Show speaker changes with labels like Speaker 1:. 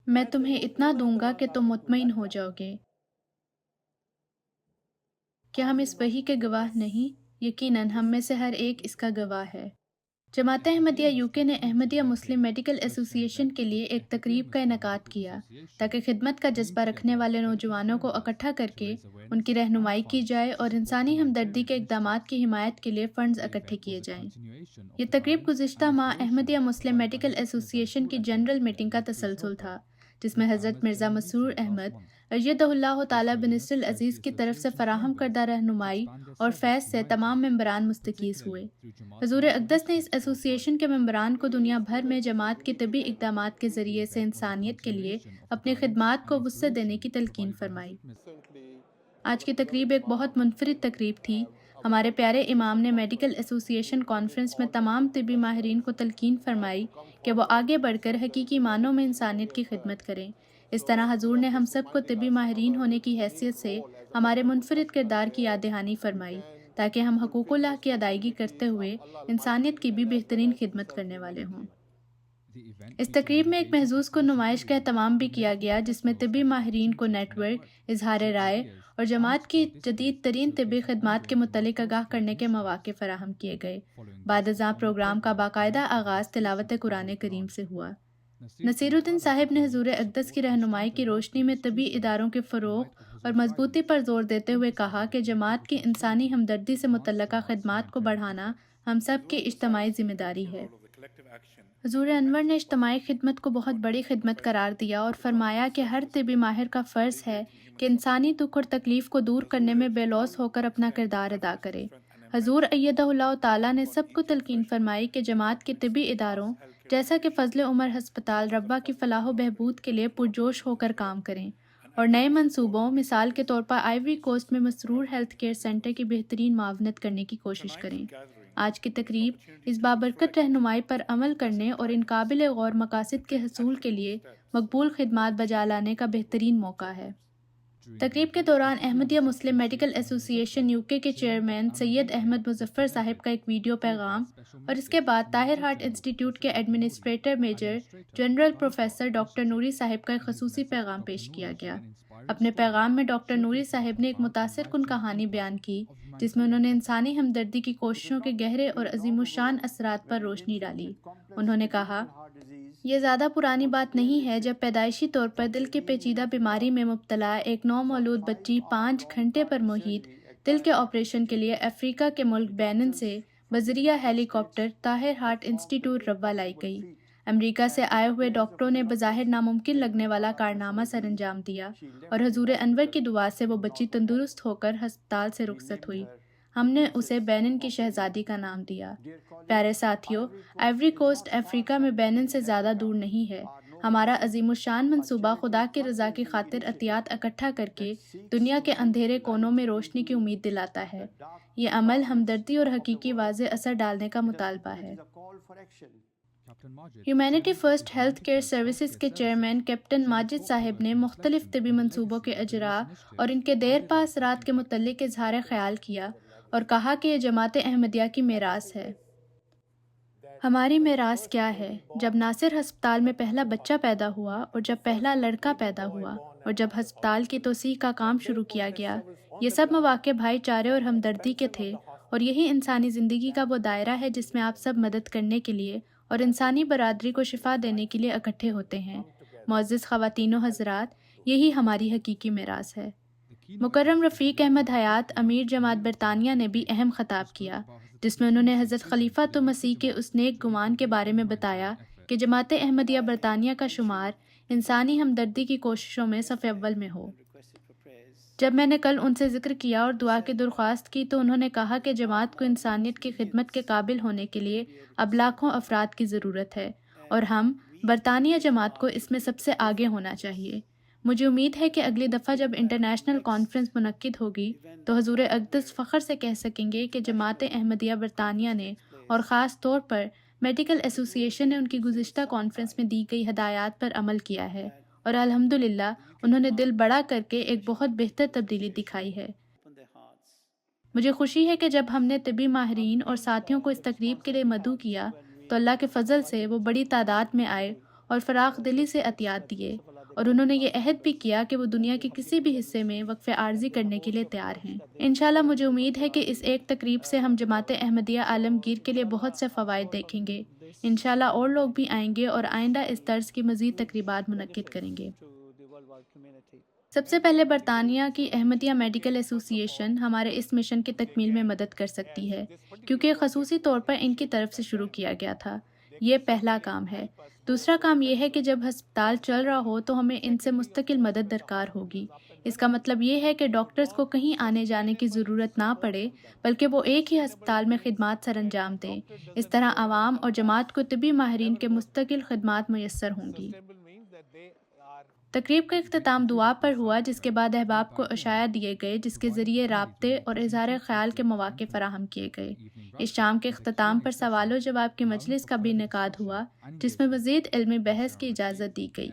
Speaker 1: میں تمہیں اتنا دوں گا کہ تم مطمئن ہو جاؤ گے۔ کیا ہم اس وحی کے گواہ نہیں؟ یقیناً ہم میں سے ہر ایک اس کا گواہ ہے۔ جماعت احمدیہ یوکے نے احمدیہ مسلم میڈیکل ایسوسی ایشن کے لیے ایک تقریب کا انعقاد کیا تاکہ خدمت کا جذبہ رکھنے والے نوجوانوں کو اکٹھا کر کے ان کی رہنمائی کی جائے اور انسانی ہمدردی کے اقدامات کی حمایت کے لیے فنڈز اکٹھے کیے جائیں۔ یہ تقریب گزشتہ ماہ احمدیہ مسلم میڈیکل ایسوسی ایشن کی جنرل میٹنگ کا تسلسل تھا، جس میں حضرت مرزا مسرور احمد ایدہ اللہ تعالیٰ بنصر العزیز کی طرف سے فراہم کردہ رہنمائی اور فیض سے تمام ممبران مستفیض ہوئے۔ حضور اقدس نے اس ایسوسی ایشن کے ممبران کو دنیا بھر میں جماعت کے طبی اقدامات کے ذریعے سے انسانیت کے لیے اپنی خدمات کو وسعت دینے کی تلقین فرمائی۔ آج کی تقریب ایک بہت منفرد تقریب تھی۔ ہمارے پیارے امام نے میڈیکل ایسوسی ایشن کانفرنس میں تمام طبی ماہرین کو تلقین فرمائی کہ وہ آگے بڑھ کر حقیقی معنوں میں انسانیت کی خدمت کریں۔ اس طرح حضور نے ہم سب کو طبی ماہرین ہونے کی حیثیت سے ہمارے منفرد کردار کی یاد دہانی فرمائی تاکہ ہم حقوق اللہ کی ادائیگی کرتے ہوئے انسانیت کی بھی بہترین خدمت کرنے والے ہوں۔ اس تقریب میں ایک محظوظ کو نمائش کا اہتمام بھی کیا گیا جس میں طبی ماہرین کو نیٹ ورک، اظہار رائے اور جماعت کی جدید ترین طبی خدمات کے متعلق آگاہ کرنے کے مواقع فراہم کیے گئے۔ بعد ازاں پروگرام کا باقاعدہ آغاز تلاوت قرآن کریم سے ہوا۔ نصیر الدین صاحب نے حضور اقدس کی رہنمائی کی روشنی میں طبی اداروں کے فروغ اور مضبوطی پر زور دیتے ہوئے کہا کہ جماعت کی انسانی ہمدردی سے متعلقہ خدمات کو بڑھانا ہم سب کی اجتماعی ذمہ داری ہے۔ حضور انور نے اجتماعی خدمت کو بہت بڑی خدمت قرار دیا اور فرمایا کہ ہر طبی ماہر کا فرض ہے کہ انسانی دکھ اور تکلیف کو دور کرنے میں بے لوث ہو کر اپنا کردار ادا کرے۔ حضور ایدہ اللہ تعالیٰ نے سب کو تلقین فرمائی کہ جماعت کے طبی اداروں جیسا کہ فضل عمر ہسپتال ربوہ کی فلاح و بہبود کے لیے پرجوش ہو کر کام کریں اور نئے منصوبوں مثال کے طور پر آئیوری کوسٹ میں مسرور ہیلتھ کیئر سینٹر کی بہترین معاونت کرنے کی کوشش کریں۔ آج کی تقریب اس بابرکت رہنمائی پر عمل کرنے اور ان قابل غور مقاصد کے حصول کے لیے مقبول خدمات بجا لانے کا بہترین موقع ہے۔ تقریب کے دوران احمدیہ مسلم میڈیکل ایسوسی ایشن یوکے کے چیئرمین سید احمد مظفر صاحب کا ایک ویڈیو پیغام اور اس کے بعد طاہر ہارٹ انسٹی ٹیوٹ کے administrator major general professor doctor Noori صاحب کا ایک خصوصی پیغام پیش کیا گیا۔ اپنے پیغام میں ڈاکٹر نوری صاحب نے ایک متاثر کن کہانی بیان کی جس میں انہوں نے انسانی ہمدردی کی کوششوں کے گہرے اور عظیم الشان اثرات پر روشنی ڈالی۔ انہوں نے کہا، یہ زیادہ پرانی بات نہیں ہے جب پیدائشی طور پر دل کی پیچیدہ بیماری میں مبتلا ایک نومولود بچی 5 گھنٹے پر محیط دل کے آپریشن کے لیے افریقہ کے ملک بینن سے بذریعہ ہیلی کاپٹر طاہر ہارٹ انسٹی ٹیوٹ ربوہ لائی گئی۔ امریکہ سے آئے ہوئے ڈاکٹروں نے بظاہر ناممکن لگنے والا کارنامہ سر انجام دیا اور حضور انور کی دعا سے وہ بچی تندرست ہو کر ہسپتال سے رخصت ہوئی۔ ہم نے اسے بینن کی شہزادی کا نام دیا۔ پیارے ساتھیوں، آئیوری کوسٹ افریقہ میں بینن سے زیادہ دور نہیں ہے۔ ہمارا عظیم الشان منصوبہ خدا کی رضا کی خاطر عطیات اکٹھا کر کے دنیا کے اندھیرے کونوں میں روشنی کی امید دلاتا ہے۔ یہ عمل ہمدردی اور حقیقی واضح اثر ڈالنے کا مطالبہ ہے۔ Humanity first health care services کے چیئرمین کیپٹن ماجد صاحب نے مختلف طبی منصوبوں کے اجراء اور ان کے دیر پا اثرات کے متعلق اظہار خیال کیا اور کہا کہ یہ جماعت احمدیہ کی میراث ہے۔ ہماری میراث کیا ہے؟ جب ناصر ہسپتال میں پہلا بچہ پیدا ہوا اور جب پہلا لڑکا پیدا ہوا اور جب ہسپتال کی توسیع کا کام شروع کیا گیا، یہ سب مواقع بھائی چارے اور ہمدردی کے تھے اور یہی انسانی زندگی کا وہ دائرہ ہے جس میں آپ سب مدد کرنے کے لیے اور انسانی برادری کو شفا دینے کے لیے اکٹھے ہوتے ہیں۔ معزز خواتین و حضرات، یہی ہماری حقیقی میراث ہے۔ مکرم رفیق احمد حیات امیر جماعت برطانیہ نے بھی اہم خطاب کیا جس میں انہوں نے حضرت خلیفۃ مسیح کے اس نیک گمان کے بارے میں بتایا کہ جماعت احمدیہ برطانیہ کا شمار انسانی ہمدردی کی کوششوں میں صف اول میں ہو۔ جب میں نے کل ان سے ذکر کیا اور دعا کی درخواست کی تو انہوں نے کہا کہ جماعت کو انسانیت کی خدمت کے قابل ہونے کے لیے اب لاکھوں افراد کی ضرورت ہے اور ہم برطانیہ جماعت کو اس میں سب سے آگے ہونا چاہیے۔ مجھے امید ہے کہ اگلی دفعہ جب انٹرنیشنل کانفرنس منعقد ہوگی تو حضور اقدس فخر سے کہہ سکیں گے کہ جماعت احمدیہ برطانیہ نے اور خاص طور پر میڈیکل ایسوسی ایشن نے ان کی گزشتہ کانفرنس میں دی گئی ہدایات پر عمل کیا ہے اور الحمدللہ انہوں نے دل بڑا کر کے ایک بہت بہتر تبدیلی دکھائی ہے۔ مجھے خوشی ہے کہ جب ہم نے طبی ماہرین اور ساتھیوں کو اس تقریب کے لیے مدعو کیا تو اللہ کے فضل سے وہ بڑی تعداد میں آئے اور فراخ دلی سے عطیات دیے۔ اور انہوں نے یہ عہد بھی کیا کہ وہ دنیا کے کسی بھی حصے میں وقف عارضی کرنے کے لیے تیار ہیں۔ انشاءاللہ مجھے امید ہے کہ اس ایک تقریب سے ہم جماعت احمدیہ عالمگیر کے لیے بہت سے فوائد دیکھیں گے۔ انشاءاللہ اور لوگ بھی آئیں گے اور آئندہ اس طرز کی مزید تقریبات منعقد کریں گے۔ سب سے پہلے برطانیہ کی احمدیہ میڈیکل ایسوسی ایشن ہمارے اس مشن کی تکمیل میں مدد کر سکتی ہے، کیونکہ خصوصی طور پر ان کی طرف سے شروع کیا گیا تھا۔ یہ پہلا کام ہے۔ دوسرا کام یہ ہے کہ جب ہسپتال چل رہا ہو تو ہمیں ان سے مستقل مدد درکار ہوگی۔ اس کا مطلب یہ ہے کہ ڈاکٹرز کو کہیں آنے جانے کی ضرورت نہ پڑے، بلکہ وہ ایک ہی ہسپتال میں خدمات سر انجام دیں۔ اس طرح عوام اور جماعت کو طبی ماہرین کے مستقل خدمات میسر ہوں گی۔ تقریب کا اختتام دعا پر ہوا، جس کے بعد احباب کو عشایہ دیے گئے، جس کے ذریعے رابطے اور اظہار خیال کے مواقع فراہم کیے گئے۔ اس شام کے اختتام پر سوال و جواب کی مجلس کا بھی انعقاد ہوا، جس میں مزید علمی بحث کی اجازت دی گئی۔